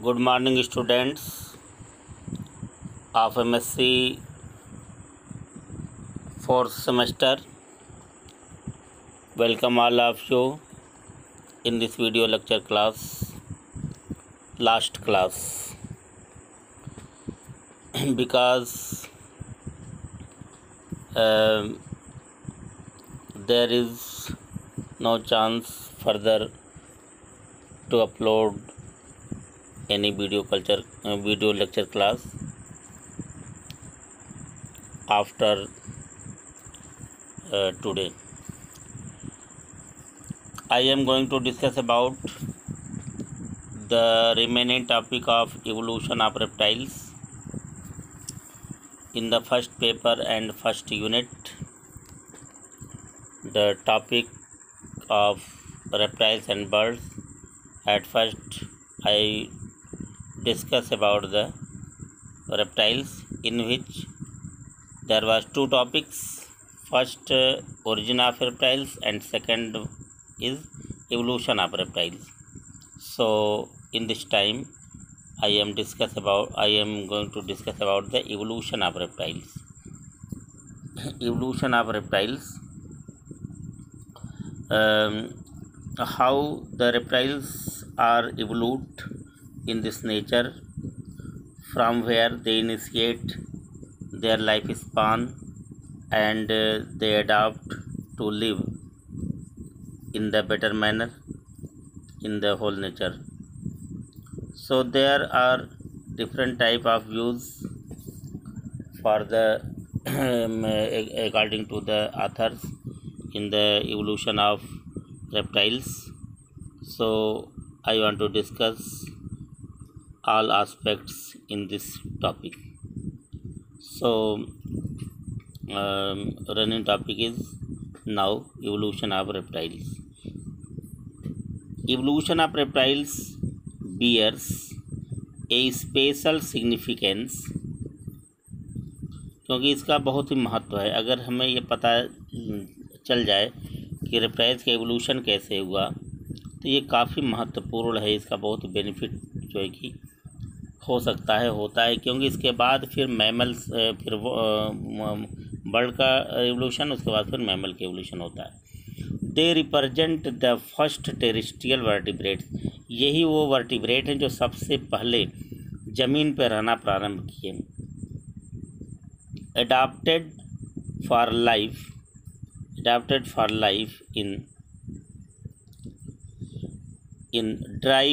Good morning, students of MSc fourth semester. Welcome all of you in this video lecture class, last class, because there is no chance further to upload any video lecture class after today. I am going to discuss about the remaining topic of evolution of reptiles in the first paper and first unit. The topic of reptiles and birds. At first I discuss about the reptiles, in which there was two topics. First, origin of reptiles, and second is evolution of reptiles. So in this time I am going to discuss about the evolution of reptiles. Evolution of reptiles. How the reptiles are evolved in this nature, from where they initiate their lifespan and they adapt to live in the better manner in the whole nature. So there are different type of views for the according to the authors in the evolution of reptiles. So I want to discuss all aspects in this topic. So running topic is now evolution of reptiles. Evolution of reptiles bears a special significance, क्योंकि इसका बहुत ही महत्व है. अगर हमें ये पता चल जाए कि रेप्टाइल्स का एवोल्यूशन कैसे हुआ तो ये काफ़ी महत्वपूर्ण है. इसका बहुत बेनिफिट जो है कि हो सकता है, होता है, क्योंकि इसके बाद फिर मैमल्स, फिर बर्ड का एवोल्यूशन, उसके बाद फिर मैमल का एवोल्यूशन होता है. They represent the first terrestrial vertebrates. यही वो वर्टिब्रेट हैं जो सबसे पहले ज़मीन पर रहना प्रारंभ किए. adapted for life in dry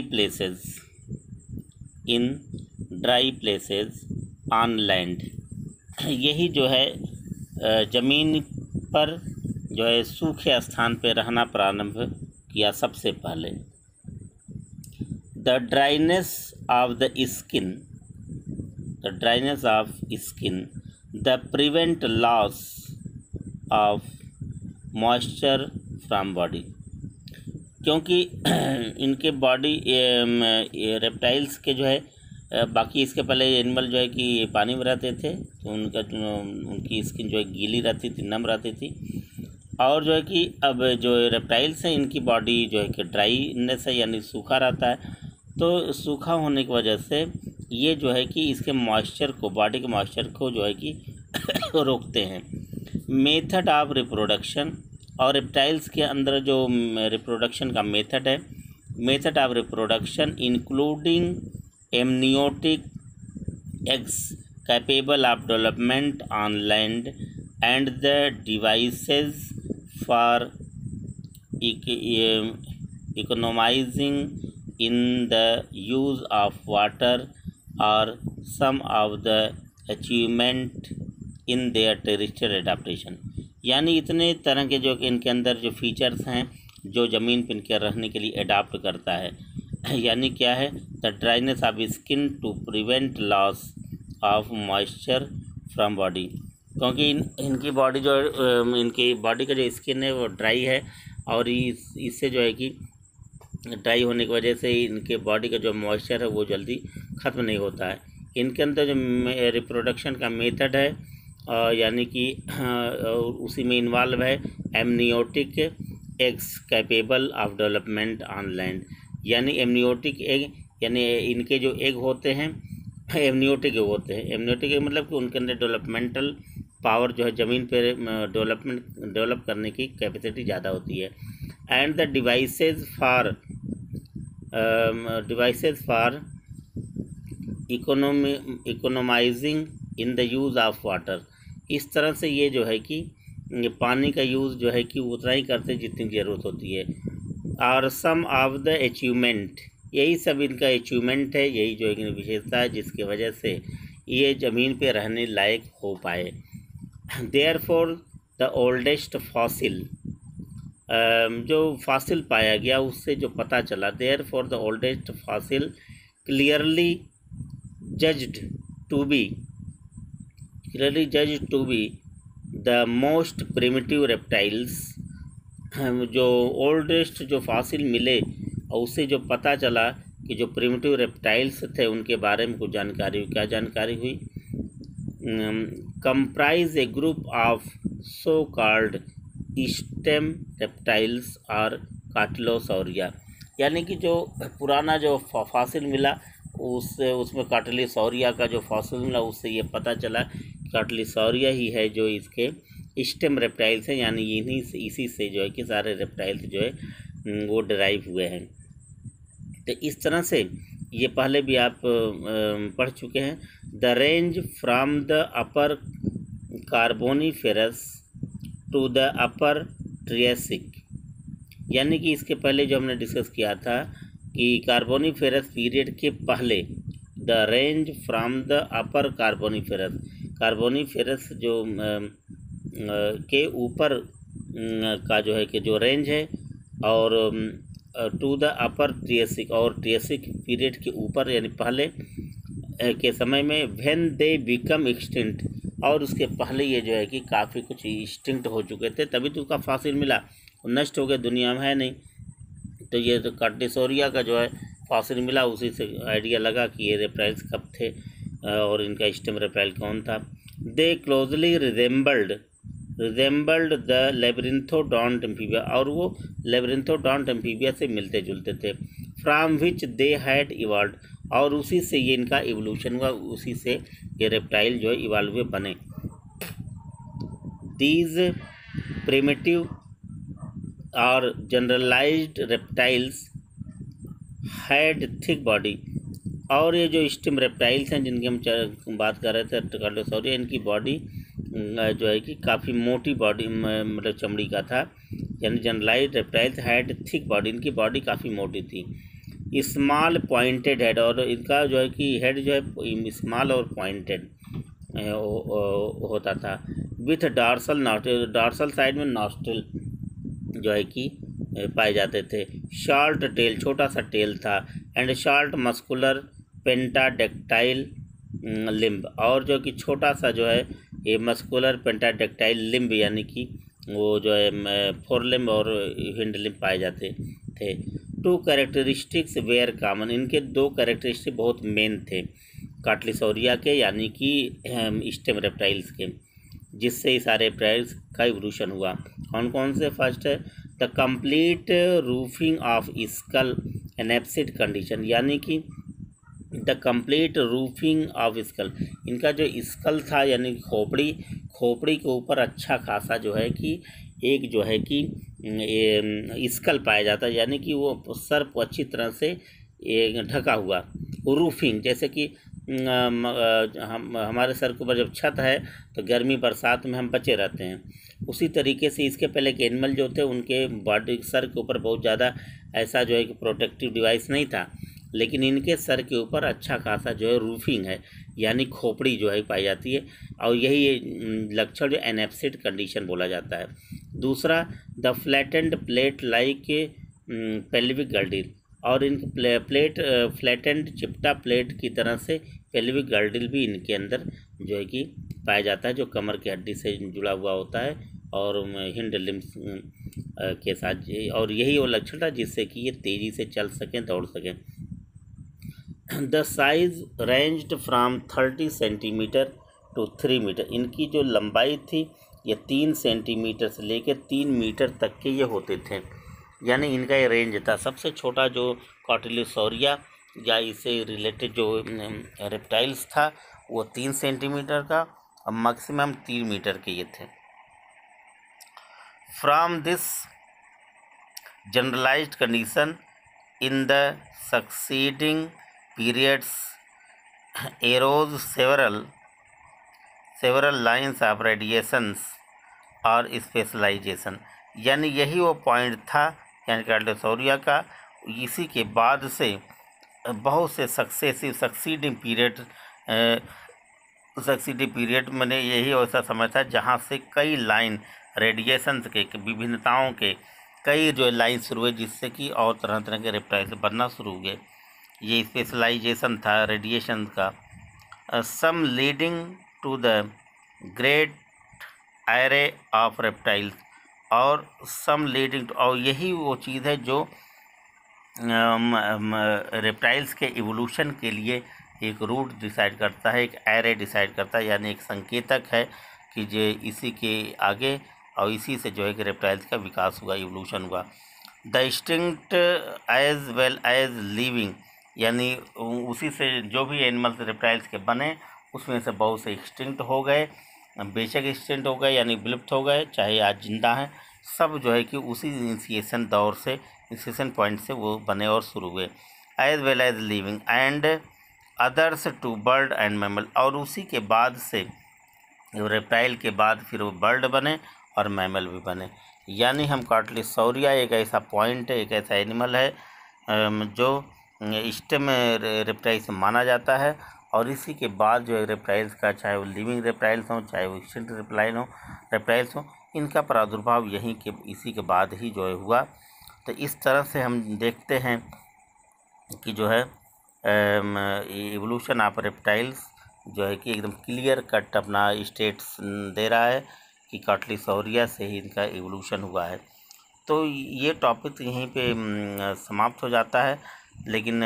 places on land. यही जो है ज़मीन पर जो है सूखे स्थान पे रहना प्रारंभ किया सबसे पहले. The dryness of skin, the prevent loss of moisture from body. क्योंकि इनके बॉडी रेप्टाइल्स के जो है बाकी इसके पहले एनिमल जो है कि पानी में रहते थे तो उनकी स्किन जो है गीली रहती थी, नम रहती थी. और जो है कि अब जो रेप्टाइल्स हैं इनकी बॉडी जो है कि ड्राईनेस है, यानी सूखा रहता है. तो सूखा होने की वजह से ये जो है कि इसके मॉइस्चर को, बॉडी के मॉइस्चर को जो है कि रोकते हैं. Method of reproduction. और रेप्टाइल्स के अंदर जो रिप्रोडक्शन का मेथड है, method of reproduction including amniotic eggs capable of development on land and the devices for economising in the use of water are some of the achievement in their terrestrial adaptation. यानी इतने तरह के जो इनके अंदर जो features हैं जो ज़मीन पर इनके रहने के लिए अडाप्ट करता है. यानी क्या है? The dryness of skin to prevent loss of moisture from body. क्योंकि इनकी बॉडी जो इनकी बॉडी का जो स्किन है वो ड्राई है, और इससे जो है कि ड्राई होने की वजह से इनके बॉडी का जो मॉइस्चर है वो जल्दी ख़त्म नहीं होता है. इनके अंदर जो रिप्रोडक्शन का मेथड है यानी कि उसी में इन्वॉल्व है amniotic eggs capable of development on land. यानी एमनियोटिक एग यानी इनके जो एग होते हैं एमनियोटिक एग होते हैं। एमनियोटिक एग मतलब कि उनके अंदर डेवलपमेंटल पावर जो है ज़मीन पर डेवलप करने की कैपेसिटी ज़्यादा होती है। And the devices for economising in the use of water. इस तरह से ये जो है कि ये पानी का यूज़ जो है कि उतना ही करते जितनी ज़रूरत होती है। और सम ऑफ द अचीवमेंट, यही सब इनका अचीवमेंट है, यही जो एक विशेषता है जिसकी वजह से ये ज़मीन पे रहने लायक हो पाए। देयरफॉर द ओल्डेस्ट फॉसिल, जो फॉसिल पाया गया उससे जो पता चला, therefore the oldest fossil clearly judged to be the most primitive reptiles, जो ओल्डेस्ट जो फॉसिल मिले और उससे जो पता चला कि जो प्रिमिटिव रेप्टाइल्स थे उनके बारे में कुछ जानकारी, क्या जानकारी हुई, comprise A group of so called stem reptiles और कार्टिलोसौरिया। यानी कि जो पुराना जो फॉसिल मिला उसमें कार्टिलोसौरिया का जो फॉसिल मिला उससे ये पता चला कार्टिलोसौरिया ही है जो इसके स्टेम रेप्टाइल्स हैं, यानी इसी से जो है कि सारे रेप्टाइल्स जो है वो डराइव हुए हैं। तो इस तरह से ये पहले भी आप पढ़ चुके हैं। The range from the upper Carboniferous to the upper Triassic, यानी कि इसके पहले जो हमने डिस्कस किया था कि कार्बोनिफेरस पीरियड के पहले the range from the upper Carboniferous जो के ऊपर का जो है कि जो रेंज है, और टू द अपर ट्रियासिक, और ट्रियासिक पीरियड के ऊपर यानी पहले के समय में व्हेन दे बिकम एक्सटिंक्ट, और उसके पहले ये जो है कि काफ़ी कुछ एक्सटिंक्ट हो चुके थे, तभी तो उसका फॉसिल मिला, नष्ट हो गए, दुनिया में है नहीं। तो ये तो कार्टिलोसौरिया का जो है फॉसिल मिला, उसी से आइडिया लगा कि ये रेप्टाइल्स कब थे और इनका स्टेम रेप्टाइल कौन था। दे क्लोजली रिजेंबल्ड द लेबरिंथोडॉन्ट एम्फीबिया, और वो लेबरिंथोडॉन्ट एम्फीबिया से मिलते जुलते थे। From which they had evolve, और उसी से ये इनका इवोल्यूशन हुआ, उसी से ये रेप्टाइल जो है इवॉल्व हुए बने। दीज प्रिमिटिव और generalised reptiles had thick body, और ये जो स्टेम रेप्टाइल्स हैं जिनकी हम बात कर रहे थे कार्टिलोसौरिया, इनकी बॉडी जो है कि काफ़ी मोटी बॉडी मतलब चमड़ी का था, यानी generalised reptiles had thick body, इनकी बॉडी काफ़ी मोटी थी। स्मॉल पॉइंटेड हेड, और इनका जो है कि हेड जो है स्मॉल और पॉइंटेड होता था। विथ डॉर्सल साइड में नॉस्ट्रिल जो है कि पाए जाते थे। शॉर्ट टेल, छोटा सा टेल था। And short muscular pentadactyl limb, और जो कि छोटा सा जो है ये मस्कुलर पेंटाडेक्टाइल लिम्ब, यानी कि वो जो है फोरलिम्ब और हिंड लिम्ब पाए जाते थे। टू कैरेक्टरिस्टिक्स वेयर कॉमन, इनके दो कैरेक्टरिस्टिक बहुत मेन थे कार्टिलोसौरिया के, यानी कि स्टेम रेप्टाइल्स के, जिससे ये सारे रेप्टाइल्स का इवोल्यूशन हुआ। कौन कौन से? फर्स्ट है the complete roofing of skull an absent condition, यानी कि the complete roofing of skull, इनका जो स्कल था यानी खोपड़ी के ऊपर अच्छा खासा जो है कि एक जो है कि स्कल पाया जाता है, यानी कि वो सर को अच्छी तरह से ढका हुआ। रूफिंग जैसे कि हमारे सर के ऊपर जब छत है तो गर्मी बरसात में हम बचे रहते हैं, उसी तरीके से इसके पहले के एनिमल जो थे उनके बॉडी सर के ऊपर बहुत ज़्यादा ऐसा जो है कि प्रोटेक्टिव डिवाइस नहीं था, लेकिन इनके सर के ऊपर अच्छा खासा जो है रूफिंग है, यानी खोपड़ी जो है पाई जाती है, और यही लक्षण जो एनएप्सिड कंडीशन बोला जाता है। दूसरा the flattened plate like pelvic girdle, और इन फ्लैटेंड चिपटा प्लेट की तरह से पेल्विक गर्डिल भी इनके अंदर जो है कि पाया जाता है, जो कमर की हड्डी से जुड़ा हुआ होता है और हिंड लिम्स के साथ, और यही वो लक्षण था जिससे कि ये तेज़ी से चल सकें, दौड़ सकें। The size ranged from 30 centimetre to 3 metre, इनकी जो लंबाई थी ये 3 सेंटीमीटर से लेकर 3 मीटर तक के ये होते थे, यानी इनका ये रेंज था। सबसे छोटा जो कार्टिलोसौरिया या इससे रिलेटेड जो रेप्टाइल्स था वो 3 सेंटीमीटर का और मैक्सिमम 3 मीटर के ये थे। From this generalised condition in the succeeding periods arose several lines of radiations और स्पेशलाइजेशन। यानी यही वो पॉइंट था यानी कार्डियोसौरिया का। इसी के बाद से बहुत से सक्सीडिंग पीरियड मैंने यही ऐसा समय था जहाँ से कई लाइन रेडिएशंस के विभिन्नताओं के कई जो लाइन शुरू हुए, जिससे कि और तरह तरह के रेप्टाइल्स बनना शुरू हुए। ये स्पेशलाइजेशन था रेडिएशन का। Some leading to the great array of reptiles और सम लीडिंग टू, और यही वो चीज़ है जो रेप्टाइल्स के इवोल्यूशन के लिए एक रूट डिसाइड करता है, एक एरे डिसाइड करता है, यानी एक संकेतक है कि जो इसी के आगे और इसी से जो है कि रेप्टाइल्स का विकास हुआ, इवोल्यूशन हुआ। The extinct as well as living, यानी उसी से जो भी एनिमल्स रेप्टाइल्स के बने उसमें से बहुत से एक्सटिंक्ट हो गए, बेशक एक्सटिंक्ट हो गए यानी विलुप्त हो गए, चाहे आज जिंदा हैं, सब जो है कि उसी इनिशिएशन दौर से, इनिशिएशन पॉइंट से वो बने और शुरू हुए। As well as living and others to bird and mammal, और उसी के बाद से रेप्टाइल के बाद फिर वो बर्ड बने और मैमल भी बने। यानी हम कार्टिलोसौरिया एक ऐसा पॉइंट है, एक ऐसा एनिमल है जो स्टेम रेप्टाइल से माना जाता है, और इसी के बाद जो है रेप्टाइल्स का, चाहे वो लिविंग रेप्टाइल्स हों चाहे वो एक्सटिंक्ट रेप्टाइल्स हों, इनका प्रादुर्भाव यहीं के इसी के बाद ही जो है हुआ। तो इस तरह से हम देखते हैं कि जो है इवोल्यूशन ऑफ रेप्टाइल्स जो है कि एकदम क्लियर कट अपना स्टेट्स दे रहा है कि कार्टिलोसौरिया से ही इनका इवोल्यूशन हुआ है। तो ये टॉपिक यहीं पे समाप्त हो जाता है, लेकिन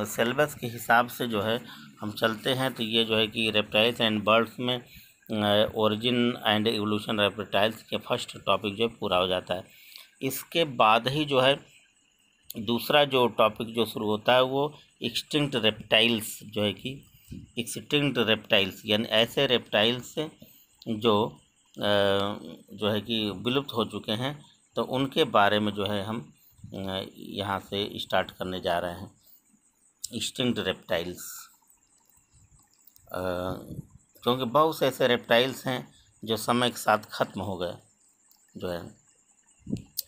सिलेबस के हिसाब से जो है हम चलते हैं तो ये जो है कि रेप्टाइल्स एंड बर्ड्स में origin and evolution of reptiles के फर्स्ट टॉपिक जो है पूरा हो जाता है। इसके बाद ही जो है दूसरा जो टॉपिक जो शुरू होता है वो एक्सटिंक्ट रेप्टाइल्स, जो है कि एक्सटिंक्ट रेप्टाइल्स यानी ऐसे रेप्टाइल्स जो है कि विलुप्त हो चुके हैं, तो उनके बारे में जो है हम यहाँ से स्टार्ट करने जा रहे हैं। एक्सटिंक्ट रेप्टाइल्स, क्योंकि बहुत से ऐसे रेप्टाइल्स हैं जो समय के साथ ख़त्म हो गए जो है,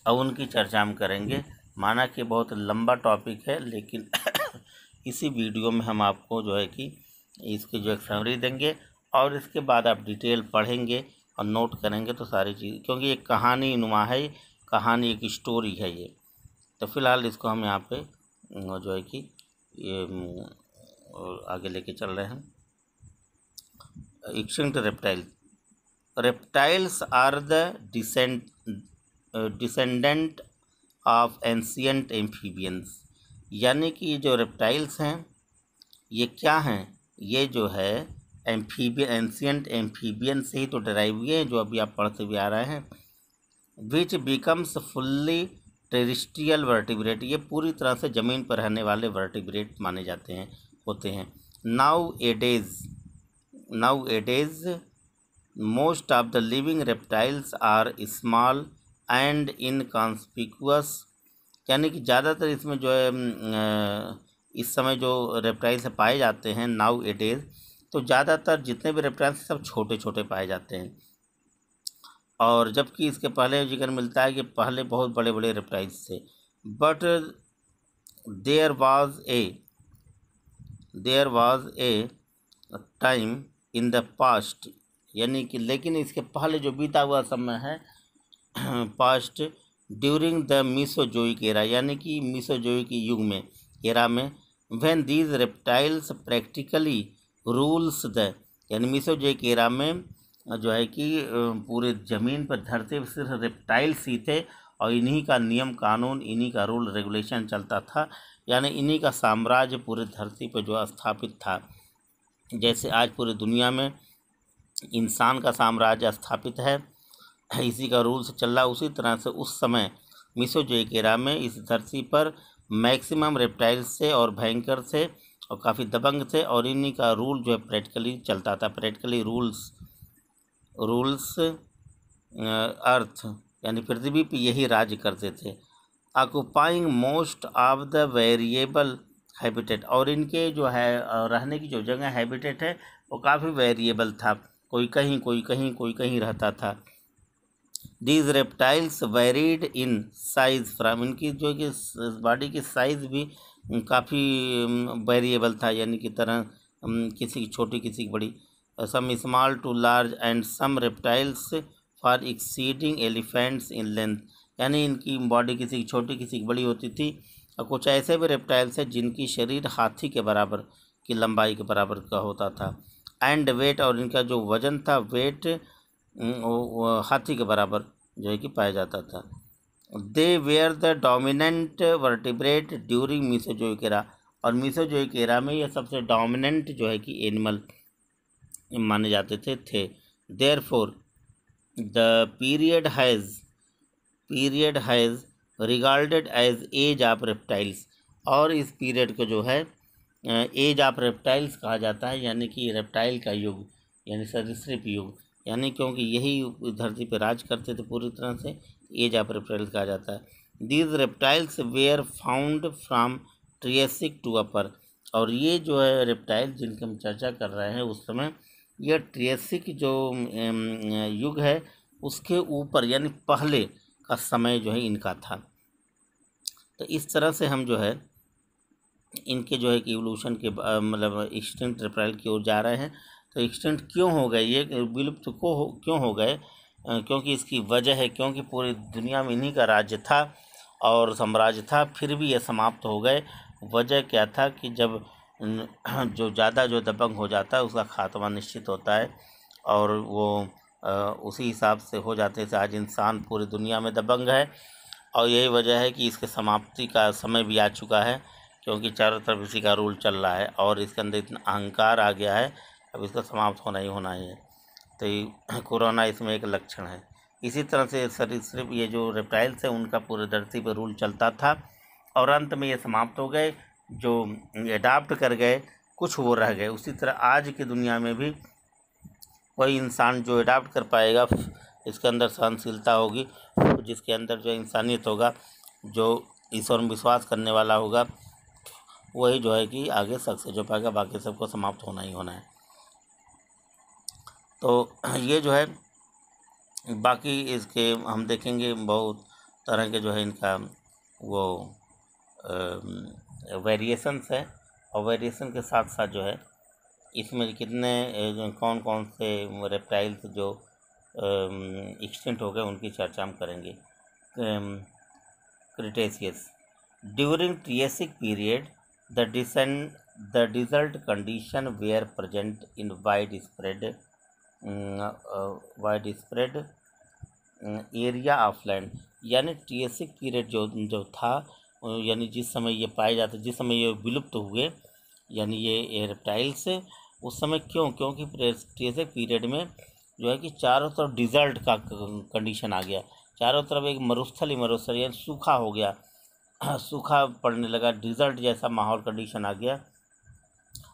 अब उनकी चर्चा हम करेंगे। माना कि बहुत लंबा टॉपिक है, लेकिन इसी वीडियो में हम आपको जो है कि इसकी जो एक समरी देंगे और इसके बाद आप डिटेल पढ़ेंगे और नोट करेंगे तो सारी चीज़, क्योंकि एक कहानी नुमा है, कहानी एक स्टोरी है ये। तो फिलहाल इसको हम यहाँ पे जो है कि ये आगे लेके चल रहे हैं। Extinct reptiles are the descendant of ancient amphibians, यानी कि जो रेप्टाइल्स हैं ये क्या हैं, ये जो है एंशियंट एम्फीबियन से ही तो डराइव हुए हैं, जो अभी आप पढ़ते हुए आ रहे हैं। Which becomes fully terrestrial vertebrate, ये पूरी तरह से ज़मीन पर रहने वाले वर्टिब्रेट माने जाते हैं, होते हैं। Nowadays most of the living reptiles are small and inconspicuous, यानी कि ज़्यादातर इसमें जो है इस समय जो रेप्टाइल्स पाए जाते हैं नाउ एडेज, तो ज़्यादातर जितने भी रेप्टाइल्स सब छोटे छोटे पाए जाते हैं। और जबकि इसके पहले जिक्र मिलता है कि पहले बहुत बड़े बड़े रेप्टाइल्स थे। But there was a time in the past, यानी कि लेकिन इसके पहले जो बीता हुआ समय है past, during the Mesozoic era, यानी कि मीसोजोइक युग में, एरा में, when these reptiles practically rules the, यानी मीसोजोइक एरा में जो है कि पूरे ज़मीन पर धरती पर सिर्फ रेप्टाइल्स ही थे और इन्हीं का नियम कानून, इन्हीं का रूल रेगुलेशन चलता था, यानी इन्हीं का साम्राज्य पूरे धरती पर जो स्थापित था। जैसे आज पूरी दुनिया में इंसान का साम्राज्य स्थापित है, इसी का रूल से चल रहा, उसी तरह से उस समय मीसोजोइक एरा में इस धरती पर मैक्सिमम रेप्टाइल्स से और भयंकर थे और काफ़ी दबंग थे, और इन्हीं का रूल जो है प्रैक्टिकली चलता था। प्रैक्टिकली रूल्स अर्थ यानी पृथ्वी पे यही राज्य करते थे। Occupying most of the variable habitat, और इनके जो है रहने की जो जगह हैबिटेट है वो काफ़ी वेरिएबल था, कोई कहीं कोई कहीं कोई कहीं रहता था। These reptiles varied in size from, इनकी जो कि बॉडी की साइज़ भी काफ़ी वेरिएबल था, यानी कि तरह किसी की छोटी किसी की बड़ी, some small to large and some reptiles far exceeding elephants in length, यानी इनकी बॉडी किसी की छोटी किसी की बड़ी होती थी। और कुछ ऐसे भी रेप्टाइल्स हैं जिनकी शरीर हाथी के बराबर की लंबाई के बराबर का होता था। एंड वेट, और इनका जो वज़न था वेट हाथी के बराबर जो है कि पाया जाता था। They were the dominant vertebrate during Mesozoic era, और मीसोजोइक एरा में ये सबसे डोमिनेंट जो है कि एनिमल माने जाते थे। Therefore the period has regarded as age of reptiles, और इस पीरियड को जो है एज ऑफ रेप्टाइल्स कहा जाता है, यानी कि रेप्टाइल का युग यानी सरीसृप युग, यानी क्योंकि यही धरती पर राज करते थे पूरी तरह से, एज ऑफ रेप्टाइल्स कहा जाता है। These reptiles were found from Triassic to upper, और ये जो है रेप्टाइल जिनकी हम चर्चा कर रहे हैं उस समय यह ट्रियासिक जो युग है उसके ऊपर यानी पहले का समय जो है इनका था। तो इस तरह से हम जो है इनके जो है कि इवोल्यूशन के मतलब एक्सटिंक्ट रेप्टाइल की ओर जा रहे हैं। तो एक्सटिंक्ट क्यों हो गए, ये विलुप्त क्यों हो गए, क्योंकि इसकी वजह है क्योंकि पूरी दुनिया में इन्हीं का राज्य था और साम्राज्य था, फिर भी ये समाप्त हो गए। वजह क्या था कि जब जो ज़्यादा जो दबंग हो जाता है उसका खात्मा निश्चित होता है, और वो उसी हिसाब से हो जाते हैं। आज इंसान पूरी दुनिया में दबंग है, और यही वजह है कि इसके समाप्ति का समय भी आ चुका है, क्योंकि चारों तरफ इसी का रूल चल रहा है और इसके अंदर इतना अहंकार आ गया है, अब इसका समाप्त होना ही है। तो ये कोरोना इसमें एक लक्षण है। इसी तरह से सरीसृप ये जो रेप्टाइल्स हैं उनका पूरे धरती पर रूल चलता था, और अंत में ये समाप्त हो गए। जो अडाप्ट कर गए कुछ वो रह गए। उसी तरह आज की दुनिया में भी कोई इंसान जो अडाप्ट कर पाएगा, इसके अंदर सहनशीलता होगी, जिसके अंदर जो इंसानियत होगा, जो ईश्वर में विश्वास करने वाला होगा, वही जो है कि आगे सक्सेस हो पाएगा, बाकी सबको समाप्त होना ही होना है। तो ये जो है बाकी इसके हम देखेंगे बहुत तरह के जो है इनका वो वेरिएशंस है, और वेरिएशन के साथ साथ जो है इसमें कितने कौन कौन से रेप्टाइल्स जो एक्सटिंक्ट हो गए उनकी चर्चा हम करेंगे। Cretaceous, during Triassic period the desert condition were present in wide spread area of land, यानी ट्रियासिक पीरियड जो था, यानी जिस समय ये पाए जाते, जिस समय ये विलुप्त हुए, यानी ये रेप्टाइल्स उस समय क्योंकि ट्रियासिक पीरियड में जो है कि चारों तरफ डिजर्ट का कंडीशन आ गया, चारों तरफ एक मरुस्थल यानी सूखा हो गया, सूखा पड़ने लगा, डिजर्ट जैसा माहौल कंडीशन आ गया,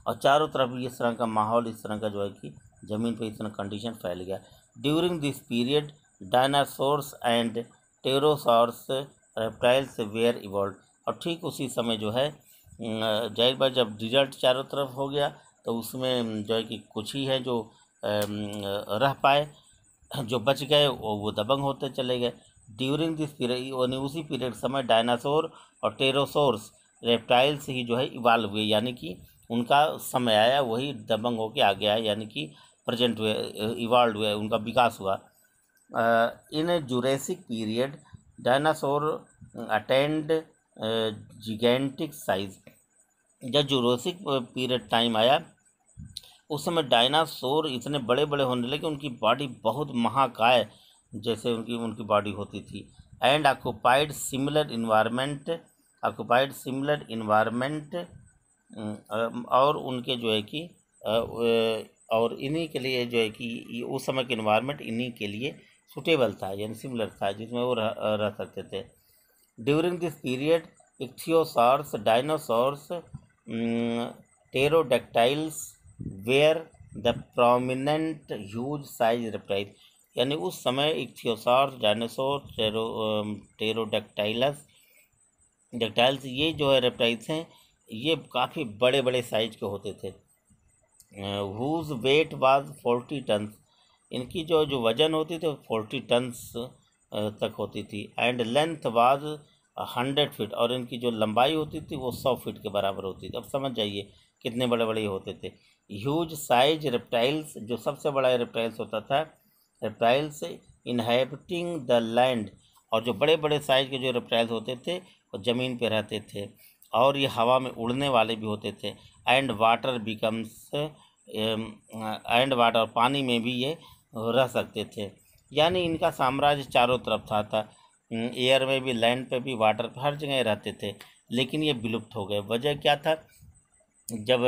और चारों तरफ इस तरह का माहौल, इस तरह का जो है कि ज़मीन पर इस तरह कंडीशन फैल गया। During this period dinosaurs and pterosaurs reptiles were evolve, और ठीक उसी समय जो है जाहिर बात जब डिजर्ट चारों तरफ हो गया तो उसमें जो है कि कुछ ही है जो रह पाए, जो बच गए वो दबंग होते चले गए। ड्यूरिंग दिस पीरियड, उसी पीरियड समय डायनासोर और टेरोसोर्स रेप्टाइल्स ही जो है इवाल्व हुए, यानी कि उनका समय आया, वही दबंग होके आ गया है, यानी कि प्रेजेंट हुए, इवाल्व हुए, उनका विकास हुआ। In Jurassic period dinosaur attend gigantic size, जब जुरासिक पीरियड टाइम आया उस समय डायनासोर इतने बड़े बड़े होने लगे, उनकी बॉडी बहुत महाकाय जैसे उनकी बॉडी होती थी। एंड ऑक्युपाइड सिमिलर इन्वायरमेंट, और उनके जो है कि और इन्हीं के लिए जो है कि उस समय के इन्वायरमेंट इन्हीं के लिए सूटेबल था, यानी सिमिलर था, जिसमें वो रह सकते थे। During this period ichthyosaurs, dinosaurs, pterodactyls were the prominent huge size reptile. यानी उस समय इक्थियोसार्स, डायनासोर, टेरोडेक्टाइल्स ये जो है रेप्टाइल्स हैं, ये काफ़ी बड़े बड़े साइज के होते थे। Whose weight was 40 ton. इनकी जो वजन होती थी 40 टन्स तक होती थी। एंड लेंथ वाज 100 फीट, और इनकी जो लंबाई होती थी वो 100 फीट के बराबर होती थी। अब समझ जाइए कितने बड़े बड़े होते थे। ह्यूज साइज रेप्टाइल्स, जो सबसे बड़ा रेप्टाइल्स होता था, रेप्टाइल्स इनहेबिटिंग द लैंड, और जो बड़े बड़े साइज के जो रेप्टाइल्स होते थे वो ज़मीन पे रहते थे, और ये हवा में उड़ने वाले भी होते थे। And water becomes and water, पानी में भी ये रह सकते थे। यानी इनका साम्राज्य चारों तरफ था। एयर में भी, लैंड पे भी, वाटर पे, हर जगह रहते थे। लेकिन ये विलुप्त हो गए। वजह क्या था? जब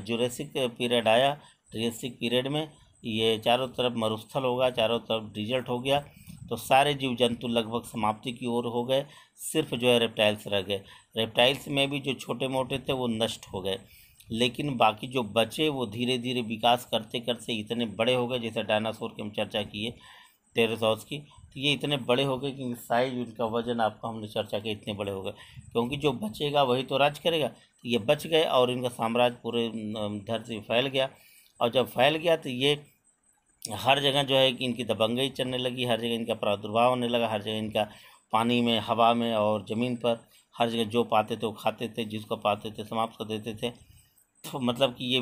जुरासिक पीरियड आया, ट्रियासिक पीरियड में ये चारों तरफ मरुस्थल होगा, चारों तरफ डिजर्ट हो गया, तो सारे जीव जंतु लगभग समाप्ति की ओर हो गए। सिर्फ जो है रेप्टाइल्स रह गए। रेप्टाइल्स में भी जो छोटे मोटे थे वो नष्ट हो गए, लेकिन बाकी जो बचे वो धीरे धीरे विकास करते करते इतने बड़े हो गए। जैसे डायनासोर की हम चर्चा किए, टेरोसॉर्स की, तो ये इतने बड़े हो गए कि साइज, उनका वजन आपको हमने चर्चा किया, इतने बड़े हो गए। क्योंकि जो बचेगा वही तो राज करेगा। तो ये बच गए और इनका साम्राज्य पूरे धरती फैल गया। और जब फैल गया तो ये हर जगह जो है कि इनकी दबंगई चलने लगी, हर जगह इनका प्रादुर्भाव होने लगा, हर जगह इनका पानी में, हवा में और ज़मीन पर, हर जगह जो पाते थे वो खाते थे, जिसको पाते थे समाप्त कर देते थे। तो मतलब कि ये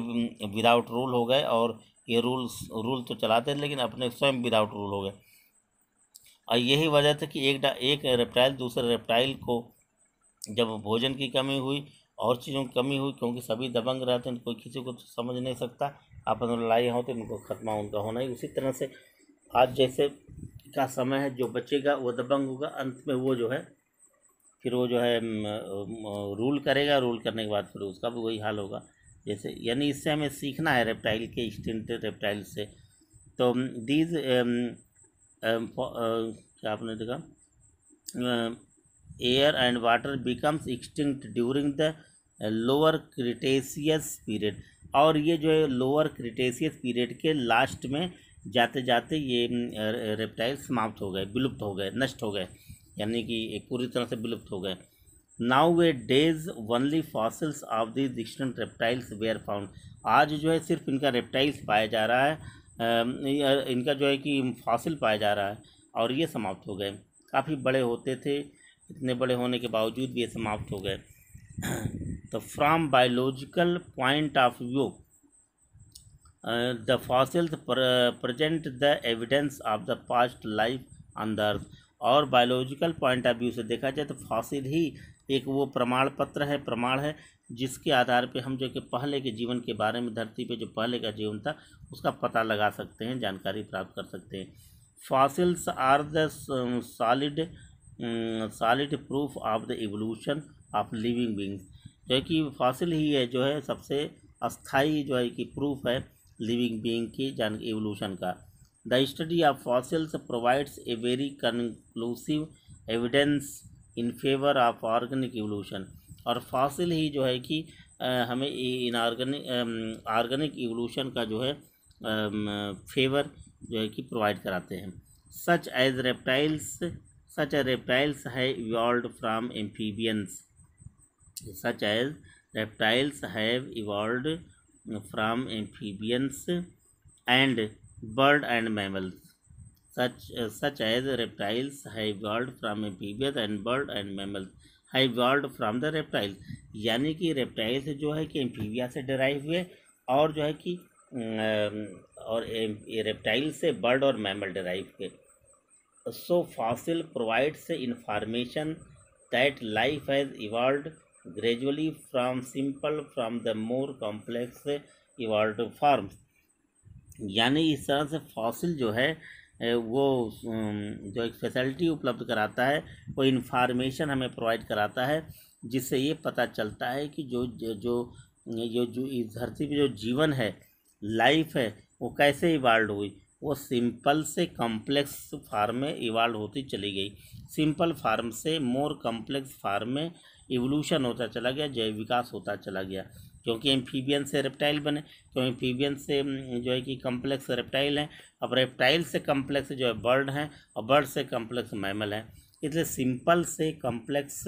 विदाउट रूल हो गए, और ये रूल तो चलाते थे लेकिन अपने स्वयं विदाउट रूल हो गए। और यही वजह था कि एक रेप्टाइल दूसरे रेप्टाइल को, जब भोजन की कमी हुई और चीज़ों की कमी हुई, क्योंकि सभी दबंग रहते हैं, कोई किसी को तो समझ नहीं सकता, आपस में लड़ाई होती, उनको खत्मा उनका होना ही। उसी तरह से आज जैसे का समय है, जो बचेगा वो दबंग होगा, अंत में वो जो है फिर वो जो है रूल करेगा। रूल करने के बाद फिर उसका भी वही हाल होगा। जैसे यानी इससे हमें सीखना है रेप्टाइल के, एक्सटिंक्ट रेप्टाइल से। तो दीज क्या आपने देखा, air and water becomes extinct during the lower Cretaceous period. और ये जो है लोअर क्रिटेशियस पीरियड के लास्ट में जाते जाते ये रेप्टाइल समाप्त हो गए, विलुप्त हो गए, नष्ट हो गए, यानी कि एक पूरी तरह से विलुप्त हो गए। Nowadays only fossils of these extinct reptiles were found. आज जो है सिर्फ इनका रेप्टाइल्स पाया जा रहा है, इनका जो है कि फॉसिल पाया जा रहा है, और ये समाप्त हो गए। काफ़ी बड़े होते थे, इतने बड़े होने के बावजूद भी ये समाप्त हो गए। तो from biological point of view the fossils present the evidence of the past life on the earth. और बायोलॉजिकल पॉइंट ऑफ व्यू से देखा जाए तो फॉसिल ही एक वो प्रमाण पत्र है, प्रमाण है, जिसके आधार पे हम जो कि पहले के जीवन के बारे में, धरती पे जो पहले का जीवन था उसका पता लगा सकते हैं, जानकारी प्राप्त कर सकते हैं। Fossils are the solid proof of the evolution of living beings. जो है कि फॉसिल ही है जो है सबसे अस्थाई जो है कि प्रूफ है लिविंग बीइंग की एवोल्यूशन का। The study of fossils provides a very conclusive evidence in favour of organic evolution. और फॉसिल ही जो है कि हमें ऑर्गेनिक एवोल्यूशन का जो है फेवर जो है कि प्रोवाइड कराते हैं। सच एज रेप्टाइल्स है evolved from amphibians. such as reptiles have evolved from amphibians and bird and mammals. Such as reptiles have evolved from amphibians and bird and mammals have evolved from the reptiles। यानी कि reptiles जो है कि amphibia से derive हुए, और जो है कि और रेप्टाइल से बर्ड और मैमल डराइव हुए। So fossil provides information that life has evolved gradually from the more complex evolved forms। यानी इस तरह से फॉसिल जो है वो जो एक फैसिलिटी उपलब्ध कराता है, वो इन्फॉर्मेशन हमें प्रोवाइड कराता है, जिससे ये पता चलता है कि जो इस धरती पे जो जीवन है, लाइफ है, वो कैसे इवाल्व हुई। वो सिंपल से कॉम्प्लेक्स फार्म में इवाल्व होती चली गई, सिंपल फार्म से मोर कॉम्प्लेक्स फार्म में इवोल्यूशन होता चला गया, जैव विकास होता चला गया, क्योंकि एम्फीबियन से रेप्टाइल बने, क्योंकि एम्फीबियन से जो है कि कम्प्लेक्स रेप्टाइल हैं, अब रेप्टाइल से कम्प्लेक्स जो है बर्ड हैं, और बर्ड से कम्प्लेक्स मैमल हैं, इसलिए सिंपल से कम्प्लेक्स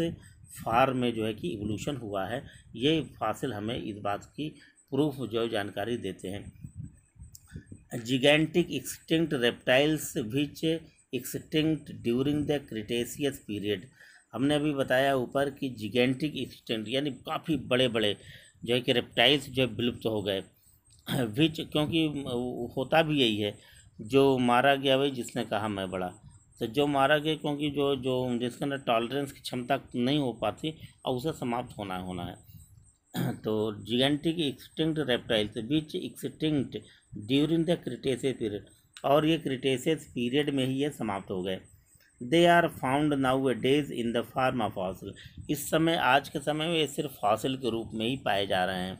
फार्म में जो है कि इवोल्यूशन हुआ है। ये फासिल हमें इस बात की प्रूफ जो जानकारी देते हैं। Gigantic extinct reptiles which extinct during the Cretaceous period, हमने अभी बताया ऊपर कि जिगेंटिक एक्सटिंक्ट यानी काफ़ी बड़े बड़े जो है कि रेप्टाइल्स जो है विलुप्त हो गए, विच क्योंकि होता भी यही है, जो मारा गया वही जिसने कहा मैं बड़ा, तो जो मारा गया क्योंकि जो जो जिसके अंदर टॉलरेंस की क्षमता नहीं हो पाती और उसे समाप्त होना है। तो gigantic extinct reptiles which extinct during the Cretaceous period, और ये क्रिटेशियस पीरियड में ही ये समाप्त हो गए। They are found nowadays in the form of fossil, इस समय आज के समय में ये सिर्फ फॉसिल के रूप में ही पाए जा रहे हैं।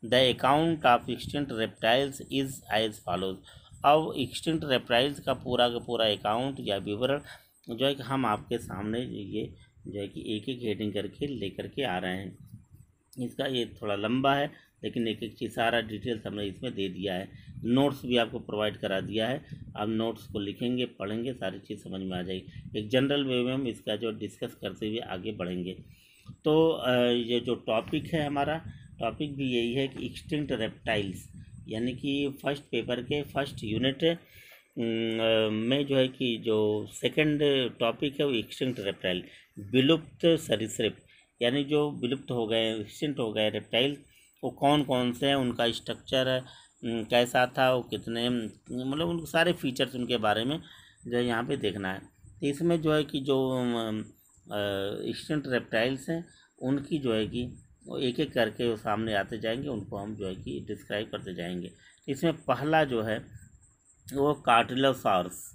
The account of extinct reptiles is as follows, अब एक्सटिंक्ट रेप्टाइल्स का पूरा अकाउंट या विवरण जो है कि हम आपके सामने ये जो है कि एक एक हेडिंग करके लेकर के आ रहे हैं। इसका ये थोड़ा लंबा है, लेकिन एक एक चीज़ सारा डिटेल्स हमने इसमें दे दिया है, नोट्स भी आपको प्रोवाइड करा दिया है। आप नोट्स को लिखेंगे, पढ़ेंगे, सारी चीज़ समझ में आ जाएगी। एक जनरल वे में हम इसका जो डिस्कस करते हुए आगे बढ़ेंगे। तो ये जो टॉपिक है हमारा, टॉपिक भी यही है कि एक्सटिंक्ट रेप्टाइल्स, यानी कि फर्स्ट पेपर के फर्स्ट यूनिट में जो है कि जो सेकंड टॉपिक है वो एक्सटिंक्ट रेप्टाइल, विलुप्त सरीसृप, यानी जो विलुप्त हो गए, एक्सटिंक्ट हो गए रेप्टाइल, वो कौन कौन से हैं, उनका स्ट्रक्चर कैसा था, वो कितने, मतलब उनके सारे फीचर्स उनके बारे में जो है यहाँ पे देखना है। तो इसमें जो है कि जो एक्सटिंक्ट रेप्टाइल्स हैं उनकी जो है कि वो एक एक करके वो सामने आते जाएंगे, उनको हम जो है कि डिस्क्राइब करते जाएंगे। इसमें पहला जो है वो कार्टिलोसार्स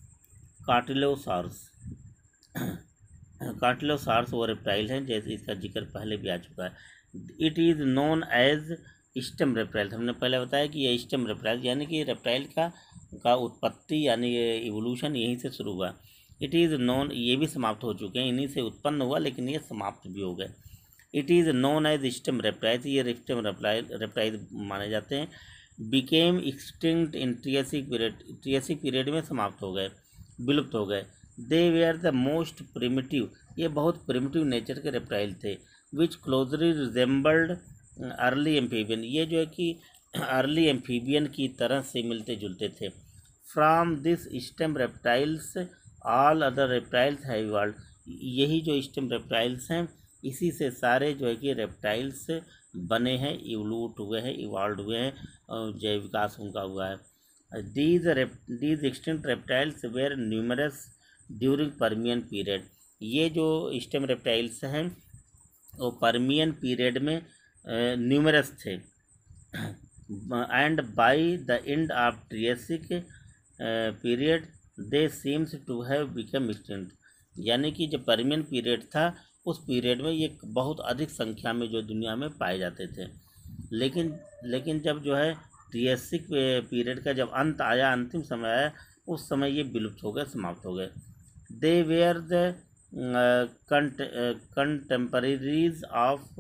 वो रेप्टाइल हैं, जैसे इसका जिक्र पहले भी आ चुका है। It is known as stem reptile, हमने पहले बताया कि ये स्टेम रेप्टाइल यानी कि रेप्टाइल का उत्पत्ति यानी ये इवोल्यूशन यहीं से शुरू हुआ। इट इज़ नोन, ये भी समाप्त हो चुके हैं, इन्हीं से उत्पन्न हुआ, लेकिन ये समाप्त भी हो गए। It is known as stem reptiles, ये स्टेम रेप्टाइल माने जाते हैं। Became extinct in Triassic period में समाप्त हो गए, विलुप्त हो गए। They were the most primitive, ये बहुत प्रिमिटिव नेचर के रेप्टाइल थे। Which closely resembled early amphibian, ये जो है कि अर्ली एम्फीबियन की तरह से मिलते जुलते थे। From this stem reptiles all other reptiles have evolved, यही जो स्टेम रेप्टाइल्स हैं इसी से सारे जो है कि रेप्टाइल्स बने हैं, इवोल्यूट हुए हैं, इवॉल्व हुए हैं, जैव विकास उनका हुआ है। These extinct reptiles were numerous during Permian period, ये जो स्टेम रेप्टाइल्स हैं वो पर्मियन पीरियड में न्यूमरस थे। And by the end of Triassic period they seems to have become extinct, यानी कि जब पर्मियन पीरियड था उस पीरियड में ये बहुत अधिक संख्या में जो दुनिया में पाए जाते थे, लेकिन जब जो है ट्रियासिक पीरियड का जब अंत आया, अंतिम समय आया, उस समय ये विलुप्त हो गए, समाप्त हो गए। They were the contemporaries of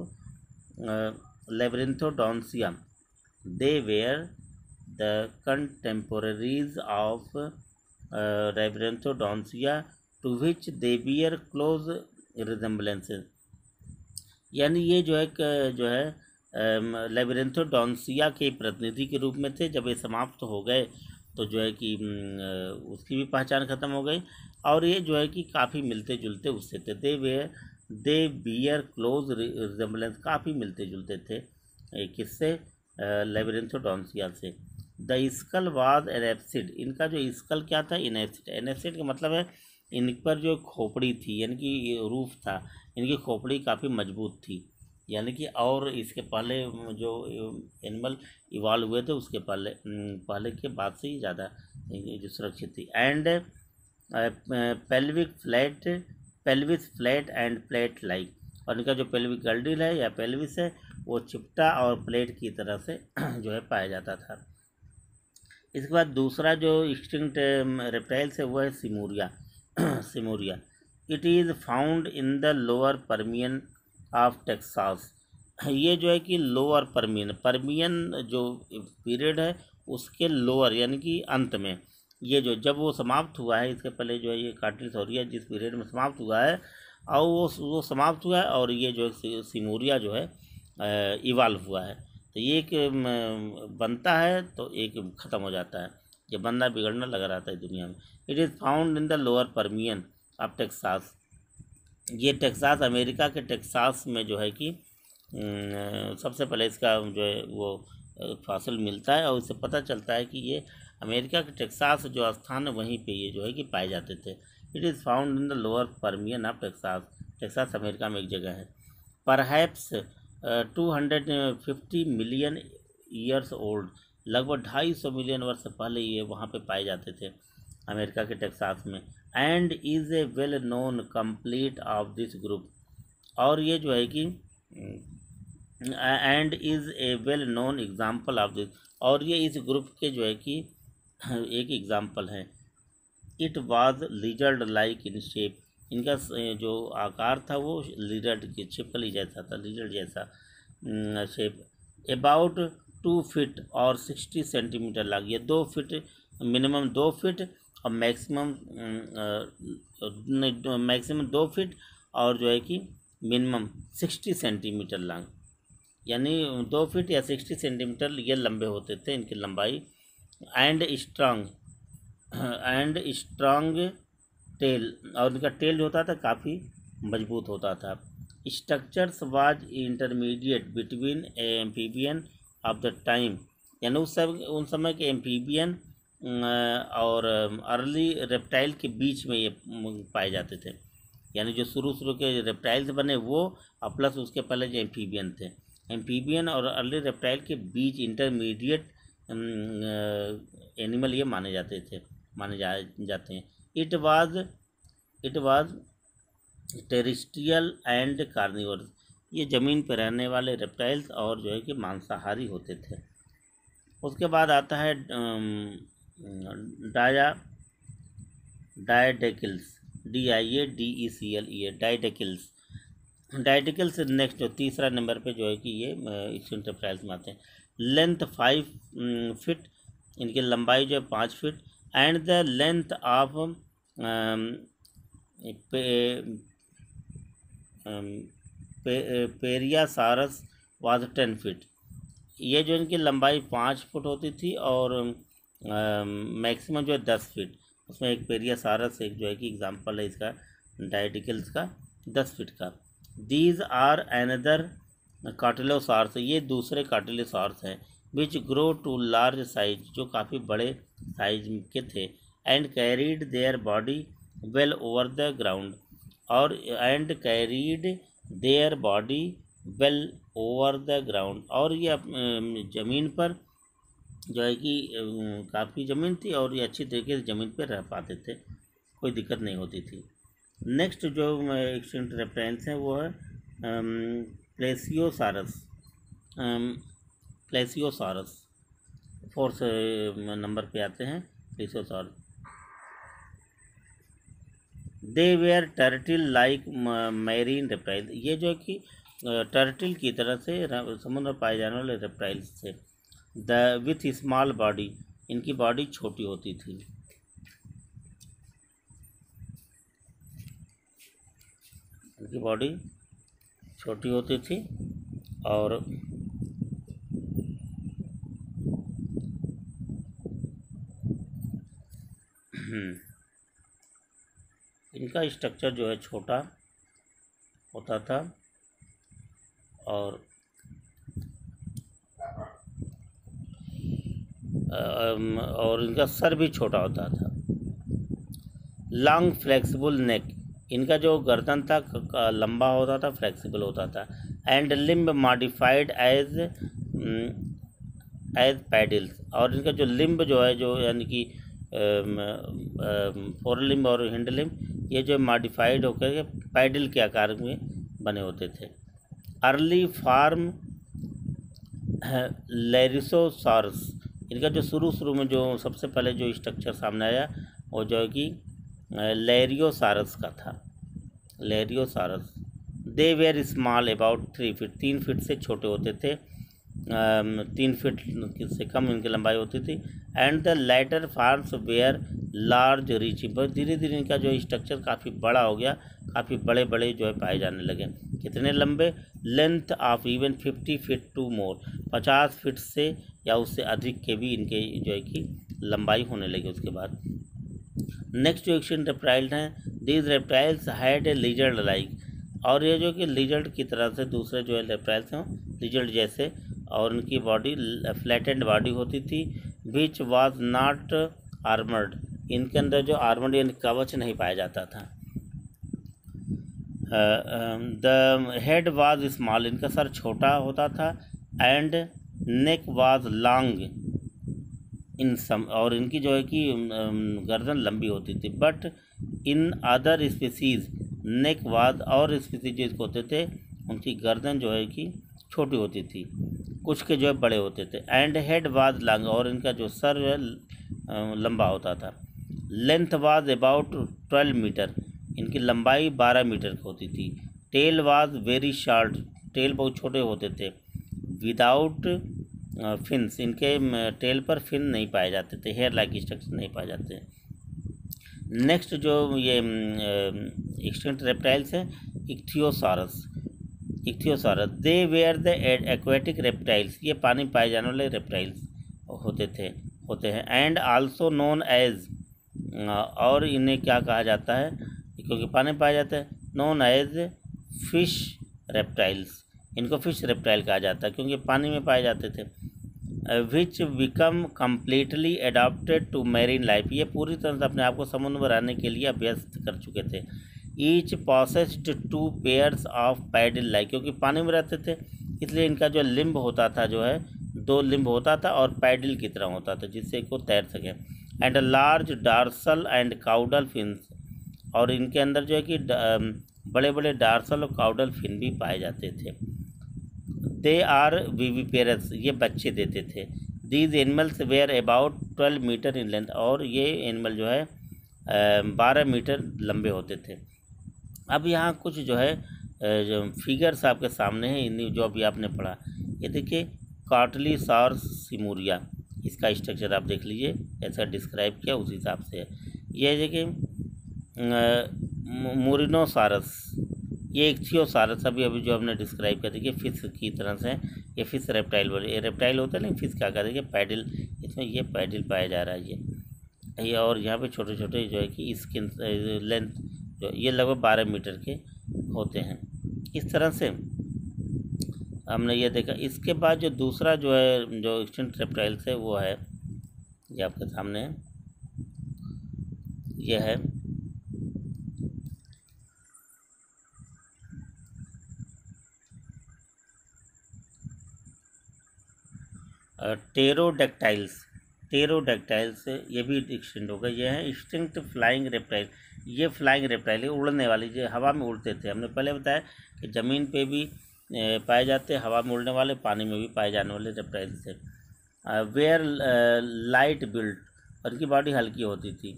labyrinthodontia, they were the contemporaries of labyrinthodontia to which they bear close resemblances, यानी ये जो है लेब्रिंथोडोंसिया के प्रतिनिधि के रूप में थे। जब ये समाप्त हो गए तो जो है कि उसकी भी पहचान ख़त्म हो गई, और ये जो है कि काफ़ी मिलते जुलते उससे थे। दे बियर क्लोज रिजेम्बलेंस, काफ़ी मिलते जुलते थे किससे, लेब्रिंथोडोंसिया से। द स्कल वाज एनेप्सिड, इनका जो स्कल क्या था, इनेप्सिड, एनेप्सिड का मतलब है इन पर जो खोपड़ी थी, यानी कि रूफ था, इनकी खोपड़ी काफ़ी मजबूत थी, यानी कि और इसके पहले जो एनिमल इवॉल्व हुए थे उसके पहले के बाद से ही ज़्यादा जो सुरक्षित थी। And pelvis flat end plate like, और इनका जो पेल्विक गल्डिल है या पेल्विस है वो चिपटा और प्लेट की तरह से जो है पाया जाता था। इसके बाद दूसरा जो एक्सटिंक्ट रेप्टाइल्स है वो है Seymouria. It is found in the lower Permian of Texas. ये जो है कि लोअर परमियन जो पीरियड है उसके लोअर यानी कि अंत में, ये जो जब वो समाप्त हुआ है, इसके पहले जो है ये कार्टिलोसौरिया जिस पीरियड में समाप्त हुआ है और वो समाप्त हुआ है, और ये जो है सिमोरिया जो है इवाल्व हुआ है। तो ये एक बनता है तो एक ख़त्म हो जाता है, ये बनना बिगड़ना लगा रहता है दुनिया में। It is found in the lower Permian of Texas. ये टेक्सास, अमेरिका के टेक्सास में जो है कि सबसे पहले इसका जो है वो फॉसिल मिलता है, और इससे पता चलता है कि ये अमेरिका के टेक्सास जो स्थान है वहीं पे ये जो है कि पाए जाते थे। It is found in the lower Permian of Texas. Texas America में एक जगह है। परहैप्स 250 मिलियन ईयर्स ओल्ड, लगभग 250 मिलियन वर्ष पहले ये वहाँ पे पाए जाते थे अमेरिका के टेक्सास में। And is a well known complete of this group, और ये जो है कि and is a well known example of this, और ये इस ग्रुप के जो है कि एक एग्जाम्पल है। It was lizard like in shape, इनका जो आकार था वो लिजर्ड के छिपकली जैसा था, लिजर्ड जैसा शेप। अबाउट 2 फीट और 60 सेंटीमीटर लॉन्ग, ये 2 फीट मिनिमम 2 फीट और मैक्सिमम 2 फीट और जो है कि मिनिमम 60 सेंटीमीटर लॉन्ग, यानी 2 फीट या 60 सेंटीमीटर ये लंबे होते थे इनकी लंबाई। एंड स्ट्रॉन्ग टेल, और इनका टेल जो होता था काफ़ी मजबूत होता था। Structures was intermediate between amphibian of the time, यानी उन समय के एम्फीबियन और अर्ली रेप्टाइल के बीच में ये पाए जाते थे, यानी जो शुरू के रेप्टाइल्स बने वो, और प्लस उसके पहले जो एम्फीबियन थे, एम्फीबियन और अर्ली रेप्टाइल के बीच इंटरमीडिएट एनिमल ये माने जाते हैं। It was terrestrial and carnivorous, ये ज़मीन पर रहने वाले रेप्टाइल्स और जो है कि मांसाहारी होते थे। उसके बाद आता है डायडेकिल्स, DIADECLE, डायडेकिल्स नेक्स्ट जो तीसरा नंबर पे जो है कि ये एक्सटिंक्ट रेप्टाइल्स में आते हैं। लेंथ 5 फीट, इनकी लंबाई जो है 5 feet. And the length of pareiasaurus was 10 feet, ये जो इनकी लंबाई 5 फुट होती थी और मैक्सिमम जो है 10 फीट। उसमें एक पेरियासारस एक जो है कि एग्जांपल है इसका डायडेकिल्स का 10 फीट का। दीज आर अनदर कार्टिलोसार्स, ये दूसरे कार्टिलोसार्स हैं। Which grow to large size, जो काफ़ी बड़े साइज के थे। And carried their body well over the ground, और and carried their body well over the ground, और ये ज़मीन पर जो है कि काफ़ी ज़मीन थी और ये अच्छी तरीके से ज़मीन पर रह पाते थे, कोई दिक्कत नहीं होती थी। नेक्स्ट जो एक्सटिंक्ट रेप्टाइल्स हैं वो है प्लेसियोसारस, 4th नंबर पे आते हैं plesiosaurus. They were turtle like marine reptile, ये जो है कि टर्टिल की तरह से समुद्र में पाए जाने वाले रेप्टाइल्स थे। द विथ स्मॉल बॉडी, इनकी बॉडी छोटी होती थी। इनकी बॉडी छोटी होती थी और इनका स्ट्रक्चर जो है छोटा होता था और इनका सर भी छोटा होता था। लॉन्ग फ्लेक्सिबल नेक, इनका जो गर्दन था लंबा होता था, फ्लेक्सिबल होता था। And limb modified as paddles, और इनका जो लिम्ब जो है जो यानी कि फोर लिम्ब और हिंड लिम्ब ये जो मॉडिफाइड होकर के पैडल के आकार में बने होते थे। अर्ली फार्म लेरिसोसारस, इनका जो शुरू में जो सबसे पहले जो स्ट्रक्चर सामने आया वो जो है कि लेरियोसारस का था, leriosaurus. They were small about 3 feet, 3 feet से छोटे होते थे, 3 फीट से कम इनकी लंबाई होती थी। And the latter forms were large reaching, बस धीरे धीरे इनका जो स्ट्रक्चर काफ़ी बड़ा हो गया, काफ़ी बड़े बड़े जो है पाए जाने लगे। कितने लंबे? Length of even 50 feet to more, 50 feet से या उससे अधिक के भी इनके जो है कि लंबाई होने लगी उसके बाद। नेक्स्ट जो एक्सटिंक्ट रेप्टाइल हैं, these reptiles had a lizard like, और ये जो कि लिजर्ड की तरह से दूसरे जो है रेप्टाइल्स हैं लिजर्ड जैसे, और उनकी बॉडी फ्लैटेंड बॉडी होती थी। विच वाज नॉट आर्मर्ड, इनके अंदर जो आर्मर्ड यानी कवच नहीं पाया जाता था। द हेड वाज स्मॉल, इनका सर छोटा होता था। And neck was long in some, और इनकी जो है कि गर्दन लंबी होती थी। But in other species neck was, और स्पीसीज जो इसको होते थे उनकी गर्दन जो है कि छोटी होती थी, कुछ के जो है बड़े होते थे। एंड हेड वाज लॉन्ग, और इनका जो सर है लंबा होता था। लेंथ वाज अबाउट 12 मीटर, इनकी लंबाई 12 मीटर की होती थी। Tail was very short, tail बहुत छोटे होते थे। विदाउट फिन्स, इनके टेल पर फिन नहीं पाए जाते थे, हेयर लाइक स्ट्रक्चर नहीं पाए जाते। नेक्स्ट जो ये एक्सटिंक्ट रेप्टाइल्स हैं, इक्थियोसारस, इक्थियोसारस दे वेयर द एक्वेटिक रेप्टाइल्स, ये पानी पाए जाने वाले रेप्टाइल्स होते हैं। एंड आल्सो नोन एज, और इन्हें क्या कहा जाता है क्योंकि पानी पाए जाते हैं, नोन एज फिश रेप्टाइल्स, इनको फिश रेप्टाइल कहा जाता है क्योंकि पानी में पाए जाते थे। Which become completely adapted to marine life, ये पूरी तरह से अपने आप को समुद्र में रहने के लिए अभ्यस्त कर चुके थे। Each possessed 2 pairs of paddle like, क्योंकि पानी में रहते थे इसलिए इनका जो लिम्ब होता था जो है 2 लिम्ब होता था और पैडल की तरह होता था जिससे को तैर सके। And large dorsal and caudal fins, और इनके अंदर जो है कि बड़े बड़े डार्सल और काउडल फिन भी पाए जाते थे। दे आर विविपेरस, ये बच्चे देते थे। These animals were about 12 meter in length, और ये एनिमल जो है 12 मीटर लंबे होते थे। अब यहाँ कुछ जो है जो फिगर्स आपके सामने हैं, इन जो अभी आपने पढ़ा, ये देखिए कार्टिलिसार्स सिमूरिया, इसका स्ट्रक्चर आप देख लीजिए, ऐसा डिस्क्राइब किया उस हिसाब से है। ये देखिए मुरिनोसारस, ये इक्थियोसारस अभी जो हमने डिस्क्राइब किया, देखिए फिश की तरह से, ये फिश रेप्टाइल बोले, ये रेप्टाइल होता है लेकिन फिश क्या कहते हैं, पैडल, इसमें ये पैडल पाया जा रहा है ये। और यहाँ पे छोटे छोटे जो है कि स्किन लेंथ जो ये लगभग 12 मीटर के होते हैं। इस तरह से हमने ये देखा। इसके बाद जो दूसरा जो है जो एक्सटिंक्ट रेप्टाइल्स है वो है, ये आपके सामने है, ये है टेरोडेक्टाइल्स, टेरोडेक्टाइल्स ये भी एक्सटिंक्ट हो गए। ये है एक्सटिंक्ट फ्लाइंग रेप्टाइल, ये फ्लाइंग रेप्टाइल है, उड़ने वाली, जो हवा में उड़ते थे। हमने पहले बताया कि ज़मीन पे भी पाए जाते, हवा में उड़ने वाले, पानी में भी पाए जाने वाले रेप्टाइल्स थे। वेयर लाइट बिल्ट, और इनकी बॉडी हल्की होती थी।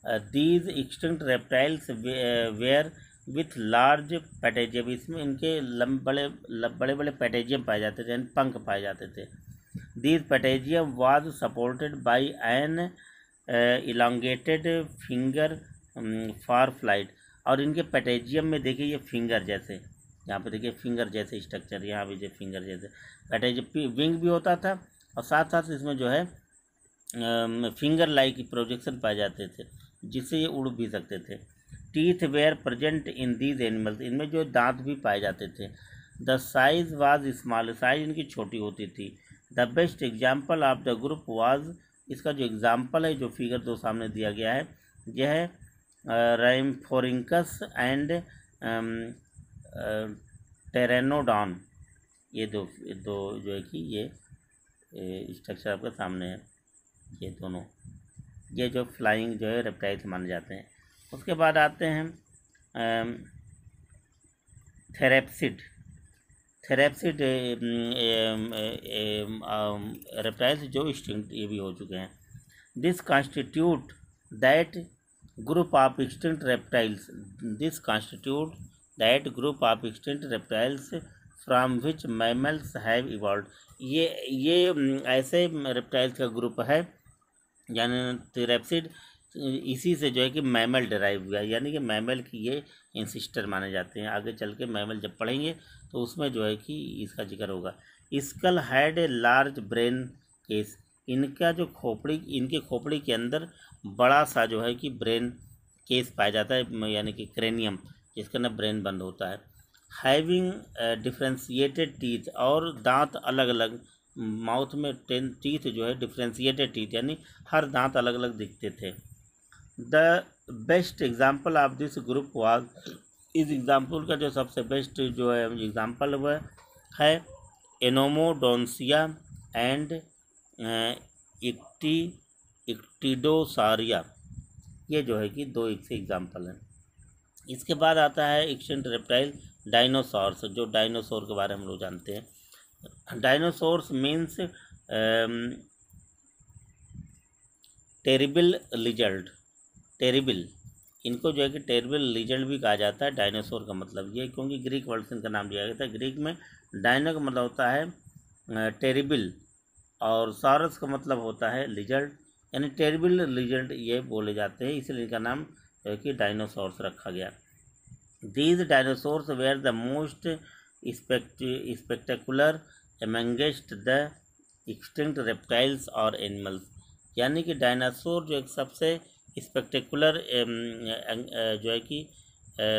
These extinct reptiles were with large patagium, इसमें इनके बड़े बड़े पैटेजियम पाए जाते थे, यानी पंख पाए जाते थे। These patagium was supported by an elongated finger for flight, और इनके पैटेजियम में देखिए ये फिंगर जैसे, यहाँ पे देखिए फिंगर जैसे स्ट्रक्चर, यहाँ भी जो फिंगर जैसे पैटेजियम विंग भी होता था, और साथ साथ इसमें जो है फिंगर लाइक प्रोजेक्शन पाए जाते थे जिससे ये उड़ भी सकते थे। Teeth were present in these animals, इनमें जो दांत भी पाए जाते थे। The size was small, size इनकी छोटी होती थी। The best example of the group was, इसका जो एग्जाम्पल है जो फिगर 2 सामने दिया गया है, यह है राइम्फोरिंकस एंड टेरेनोडॉन, ये दो जो है कि ये स्ट्रक्चर आपके सामने है, ये दोनों, ये जो फ्लाइंग जो है रेप्टाइल्स माने जाते हैं। उसके बाद आते हैं थेरेप्सिड, थेरेप्सिड रेप्टाइल्स जो एक्सटिंक्ट ये भी हो चुके हैं। This constitute that group of extinct reptiles, this constitute that group of extinct reptiles from which mammals have evolve. ये ऐसे रेप्टाइल्स का ग्रुप है, यानी रेप्सिड, इसी से जो है कि मैमल डराइव हुआ है, यानी कि मैमल की ये इंसिस्टर माने जाते हैं। आगे चल के मैमल जब पढ़ेंगे तो उसमें जो है कि इसका जिक्र होगा। Skull had a large brain case. इनका जो इनके खोपड़ी के अंदर बड़ा सा जो है कि ब्रेन केस पाया जाता है, यानी कि क्रेनियम, जिसके अंदर ब्रेन बंद होता है। हैविंग डिफ्रेंशिएटेड टीथ, और दांत अलग अलग, माउथ में 10 टीथ जो है डिफ्रेंशिएटेड टीथ, यानी हर दांत अलग अलग दिखते थे। The best example of this group was, इस एग्जाम्पल का जो सबसे बेस्ट जो है एग्जाम्पल वह है एनोमोडोन्सिया एंड इक्टिडोसारिया। ये जो है कि दो एक से एग्जाम्पल हैं। इसके बाद आता है एक्सटिंक्ट रेप्टाइल डायनासोर्स, जो डायनासोर के बारे में हम लोग जानते हैं। Dinosaurs means terrible lizard, terrible, इनको जो है कि टेरिबल लिजर्ड भी कहा जाता है। डायनासोर का मतलब ये, क्योंकि ग्रीक वर्ड से इनका नाम दिया गया था। ग्रीक में डायनो का मतलब होता है टेरिबल, और सॉरस का मतलब होता है लिजर्ड, यानी टेरिबल लिजर्ड ये बोले जाते हैं, इसलिए इनका नाम जो है कि डायनासोर्स रखा गया। These dinosaurs were the most spectacular amongst the extinct reptiles or animals। यानी कि डायनासोर जो एक सबसे स्पेक्टेकुलर जो है कि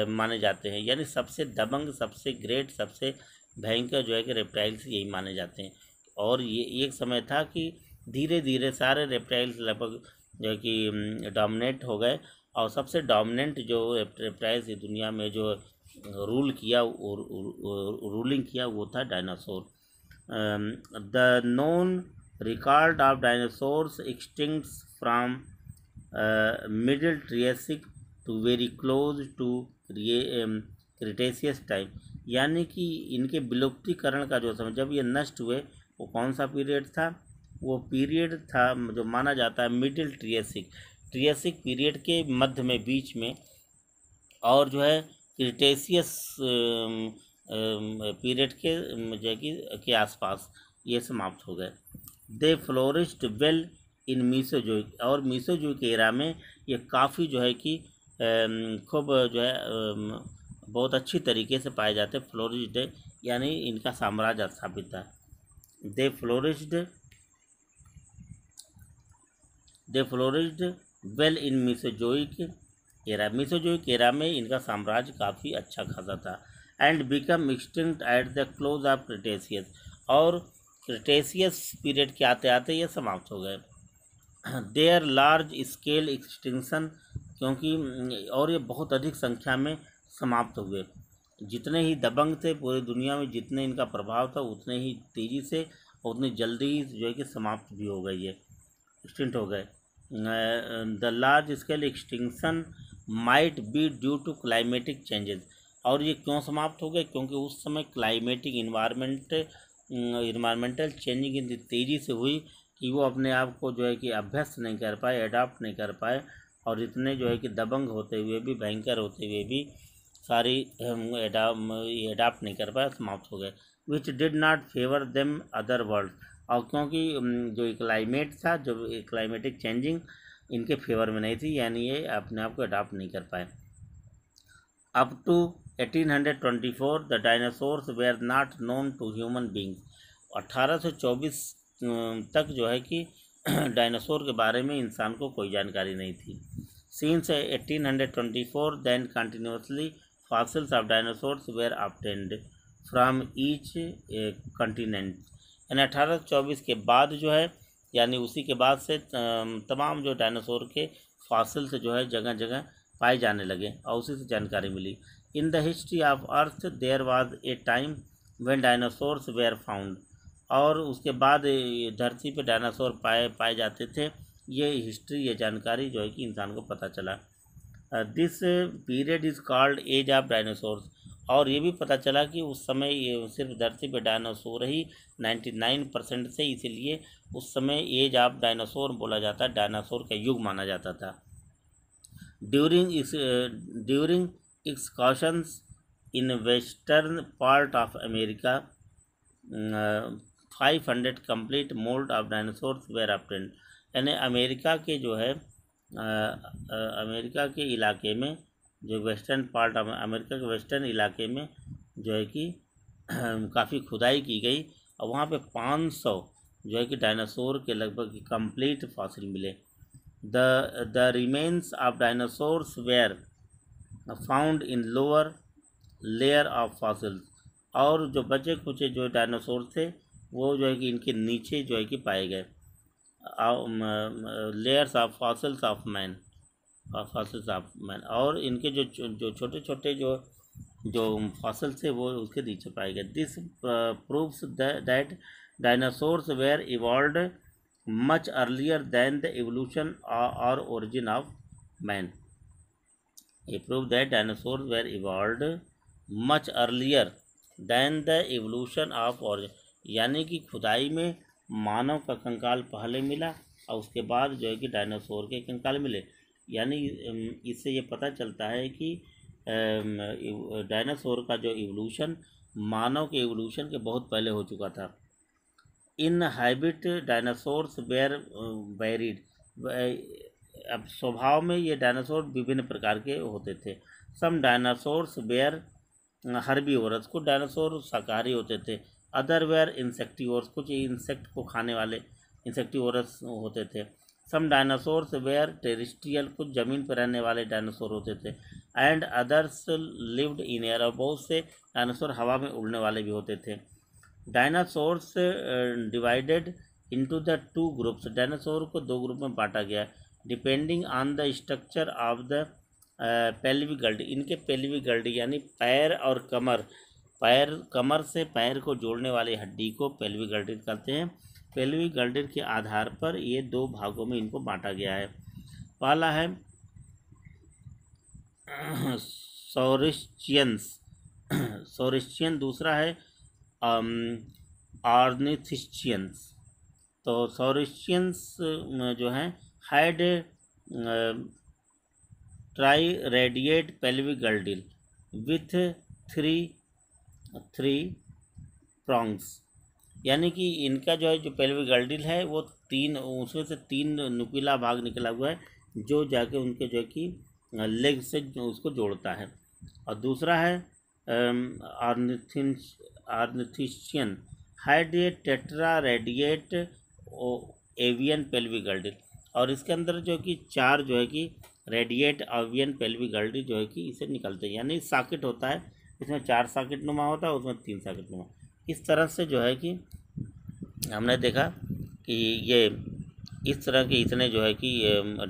माने जाते हैं, यानी सबसे दबंग, सबसे ग्रेट, सबसे भयंकर जो है कि रेप्टाइल्स यही माने जाते हैं। और ये एक समय था कि धीरे धीरे सारे रेप्टाइल्स लगभग जो है कि डोमिनेट हो गए, और सबसे डोमिनेंट जो रेप्टाइल्स दुनिया में जो रूलिंग किया वो था dinosaur. The known record of dinosaurs extincts from middle Triassic to very close to Cretaceous time. यानी कि इनके विलुप्तीकरण का जो समय जब ये नष्ट हुए वो कौन सा पीरियड था? वो पीरियड था जो माना जाता है मिडिल ट्रियासिक पीरियड के मध्य में, बीच में, और जो है क्रिटेशियस पीरियड के जो है कि आसपास ये समाप्त हो गए। दे फ्लोरिश्ड वेल इन मीसोजोइक, और मीसोजोइक एरा में ये काफ़ी जो है कि खूब जो है बहुत अच्छी तरीके से पाए जाते। फ्लोरिश्ड यानी इनका साम्राज्य स्थापित था। They flourished well in Mesozoic era, Mesozoic era में इनका साम्राज्य काफ़ी अच्छा खासा था। And become extinct at the close of Cretaceous, और क्रिटेशियस पीरियड के आते आते ये समाप्त हो गए। देयर लार्ज स्केल एक्सटिंक्शन, क्योंकि और ये बहुत अधिक संख्या में समाप्त हुए। जितने ही दबंग थे पूरी दुनिया में, जितने इनका प्रभाव था, उतने ही तेज़ी से और उतनी जल्दी जो है कि समाप्त भी हो गए, ये एक्सटिंक्ट हो गए। The large scale extinction might be due to climatic changes, और ये क्यों समाप्त हो गए? क्योंकि उस समय क्लाइमेटिक इन्वायरमेंटल चेंजिंग इतनी तेज़ी से हुई कि वो अपने आप को जो है कि अभ्यस्त नहीं कर पाए, अडाप्ट नहीं कर पाए, और इतने जो है कि दबंग होते हुए भी, भयंकर होते हुए भी सारी अडाप्ट नहीं कर पाए, समाप्त हो गए। Which did not favour them other world, और क्योंकि जो क्लाइमेट था, जो क्लाइमेटिक चेंजिंग इनके फेवर में नहीं थी, यानी ये अपने आप को अडाप्ट नहीं कर पाए। Up to 1824 the dinosaurs were not known to human beings. 1824 तक जो है कि डायनासोर के बारे में इंसान को कोई जानकारी नहीं थी। Since 1824 then continuously fossils of dinosaurs were obtained from each continent. यानी 1824 के बाद जो है, यानी उसी के बाद से तमाम जो डायनासोर के फॉसिल्स जो है जगह जगह पाए जाने लगे, और उसी से जानकारी मिली। In the history of earth there was a time when dinosaurs were found, और उसके बाद धरती पे डायनासोर पाए जाते थे। ये हिस्ट्री, ये जानकारी जो है कि इंसान को पता चला। This period is called age of dinosaurs, और ये भी पता चला कि उस समय ये सिर्फ धरती पे डायनासोर ही 99% से, इसीलिए उस समय एज ऑफ डायनासोर बोला जाता है, डायनासोर का युग माना जाता था। During excursions in western part of America, 500 complete mold of dinosaurs were obtained. यानी अमेरिका के जो है अमेरिका के इलाके में, जो वेस्टर्न पार्ट ऑफ अमेरिका के वेस्टर्न इलाके में जो है कि काफ़ी खुदाई की गई और वहाँ पे 500 जो है कि डायनासोर के लगभग कंप्लीट फॉसिल मिले. The remains of dinosaurs were found in lower layer of fossils. और जो बचे कुचे जो डायनासोर थे वो जो है कि इनके नीचे जो है कि पाए गए. Layers of fossils of man, और इनके जो छोटे छोटे जो फॉसिल थे वो उसके नीचे पाए गए. This proves that dinosaurs were evolved much earlier than the evolution और ओरिजिन ऑफ मैन. ये prove that dinosaurs were evolved much earlier than the evolution of origin. यानी कि खुदाई में मानव का कंकाल पहले मिला और उसके बाद जो है कि डायनासोर के कंकाल मिले. यानी इससे ये पता चलता है कि डायनासोर का जो इवोल्यूशन मानव के इवोल्यूशन के बहुत पहले हो चुका था. In hybrid dinosaurs were varied. अब स्वभाव में ये डायनासोर विभिन्न प्रकार के होते थे. सम डायनासोर्स वेयर हर्बीवोरस, कुछ डायनासोर शाकाहारी होते थे. अदर वेयर इंसेक्टिवोरस, कुछ इंसेक्ट को खाने वाले इंसेक्टिवोरस होते थे. सम डायनासोर्स वेयर टेरेस्ट्रियल, कुछ ज़मीन पर रहने वाले डायनासोर होते थे. And others lived in air, और बहुत से डायनासोर हवा में उड़ने वाले भी होते थे. Dinosaurs divided into the two groups. Dinosaur को दो ग्रुप में बांटा गया depending on the structure of the pelvic girdle. इनके पेल्विक गल्डी यानी पैर और कमर से पैर को जोड़ने वाली हड्डी को पेल्विक गल्डी कहते हैं. पेल्विक गल्डी के आधार पर ये दो भागों में इनको बांटा गया है. पहला है सॉरिस्चियन, दूसरा है ऑर्निथिस्चियंस. तो सॉरिस्चियंस जो हैं had triradiate pelvic girdle with three prongs. यानी कि इनका जो है जो पेल्विक गल्डिल है वो उसमें से तीन नुकीला भाग निकला हुआ है जो जाके उनके जो है कि लेग से उसको जोड़ता है. और दूसरा है ornithischian had a tetraradiate avian pelvic girdle. और इसके अंदर जो कि चार जो है कि रेडिएट एवियन पेल्विक गल्डिल जो है कि इसे निकलते हैं. यानी सॉकेट होता है, इसमें 4 सॉकेट नुमा होता है, उसमें 3 सॉकेट नुमा. इस तरह से जो है कि हमने देखा कि ये इस तरह के इतने जो है कि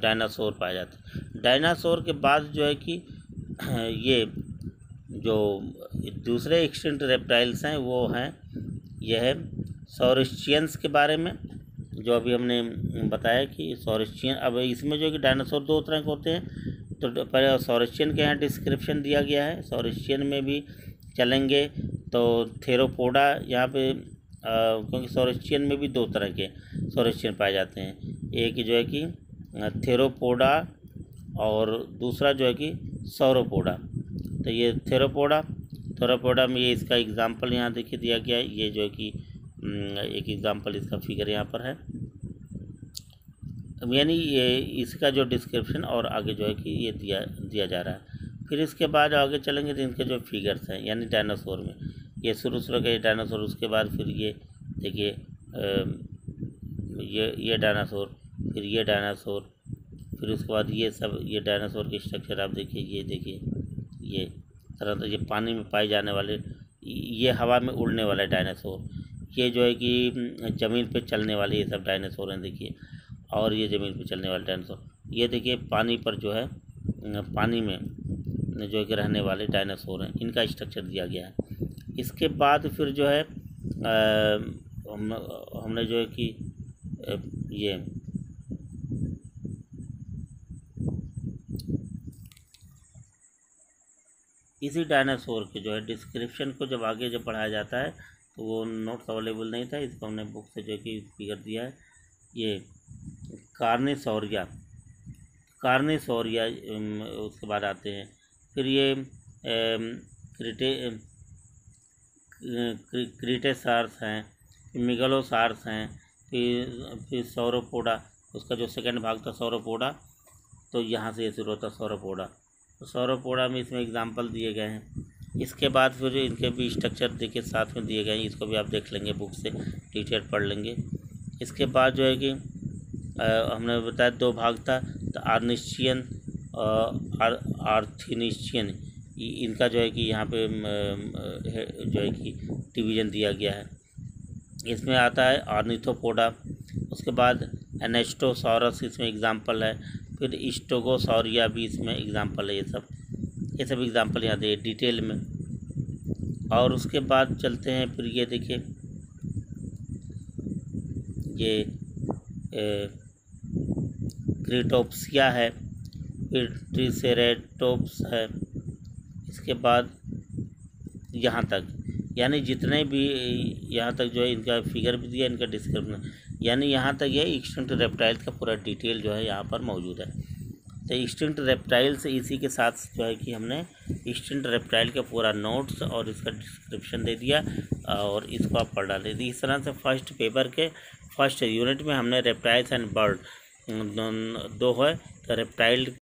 डायनासोर पाए जाते हैं. डायनासोर के बाद जो है कि ये जो दूसरे एक्सटिंक्ट रेप्टाइल्स हैं वो हैं, यह है सॉरिस्चियंस के बारे में जो अभी हमने बताया कि सॉरिस्चियन. अब इसमें जो कि डायनासोर दो तरह के होते हैं. तो पहले सॉरिस्चियन के यहाँ डिस्क्रिप्शन दिया गया है. सॉरिस्चियन में भी चलेंगे तो थेरोपोडा यहाँ पे क्योंकि सॉरिस्चियन में भी दो तरह के सॉरिस्चियन पाए जाते हैं. एक जो है कि थेरोपोडा और दूसरा जो है कि सौरोपोडा. तो ये थेरोपोडा में ये इसका एग्जाम्पल यहाँ देखिए दिया गया है. ये जो है कि एक एग्जाम्पल इसका फिगर यहाँ पर है. यानी ये इसका जो डिस्क्रिप्शन और आगे जो है कि ये दिया जा रहा है. फिर इसके बाद आगे चलेंगे तो इनके जो फिगर्स हैं यानी डायनासोर में ये शुरू के डायनासोर, उसके बाद फिर ये देखिए ये डायनासोर, फिर ये डायनासोर, फिर उसके बाद ये सब ये डायनासोर के स्ट्रक्चर आप देखिए. ये देखिए ये तरह ये पानी में पाए जाने वाले, ये हवा में उड़ने वाले डायनासोर, ये जो है कि ज़मीन पे चलने वाले ये सब डायनासोर हैं देखिए. और ये ज़मीन पे चलने वाले डायनासोर, ये देखिए पानी पर जो है पानी में जो है कि रहने वाले डायनासोर हैं, इनका स्ट्रक्चर दिया गया है. इसके बाद फिर जो है हमने जो है कि ये इसी डायनासोर के जो है डिस्क्रिप्शन को जब आगे जब पढ़ाया जाता है तो वो नोट्स अवेलेबल नहीं था, इसको हमने बुक से जो है कि फिगर दिया है. ये कार्निसोरिया उसके बाद आते हैं. फिर ये क्रीटेसार्स हैं, मेगालोसार्स हैं, फिर सौरोपोडा, उसका जो सेकंड भाग था सौरोपोडा, तो यहाँ से ये शुरू होता है सौरोपोडा। तो सौरोपोडा में इसमें एग्जाम्पल दिए गए हैं। इसके बाद फिर इनके भी स्ट्रक्चर देखिए साथ में दिए गए हैं, इसको भी आप देख लेंगे बुक से, डिटेल पढ़ लेंगे। इसके बाद जो है कि हमने बताया दो भाग था, तो आर्निशियन और आर्थिनिशियन, इनका जो है कि यहाँ पे जो है कि डिवीज़न दिया गया है। इसमें आता है ऑर्निथोपोडा, उसके बाद एनेस्टोसॉरस इसमें एग्जाम्पल है, फिर स्टेगोसौरिया भी इसमें एग्जाम्पल है। ये सब एग्जाम्पल यहाँ दे डिटेल में। और उसके बाद चलते हैं फिर ये देखिए ये क्रिटोप्सिया है, फिर ट्रिसेरेटोप्स है। इसके बाद यहाँ तक, यानी जितने भी यहाँ तक जो है इनका फिगर भी दिया, इनका डिस्क्रिप्शन, यानी यहाँ तक ये एक्सटिंक्ट रेप्टाइल का पूरा डिटेल जो है यहाँ पर मौजूद है। तो एक्सटिंक्ट रेप्टाइल से इसी के साथ जो है कि हमने एक्सटिंक्ट रेप्टाइल का पूरा नोट्स और इसका डिस्क्रिप्शन दे दिया और इसको आप पढ़ डाले। इस तरह से फर्स्ट पेपर के फर्स्ट यूनिट में हमने रेप्टाइल्स एंड बर्ड दो है, तो रेप्टाइल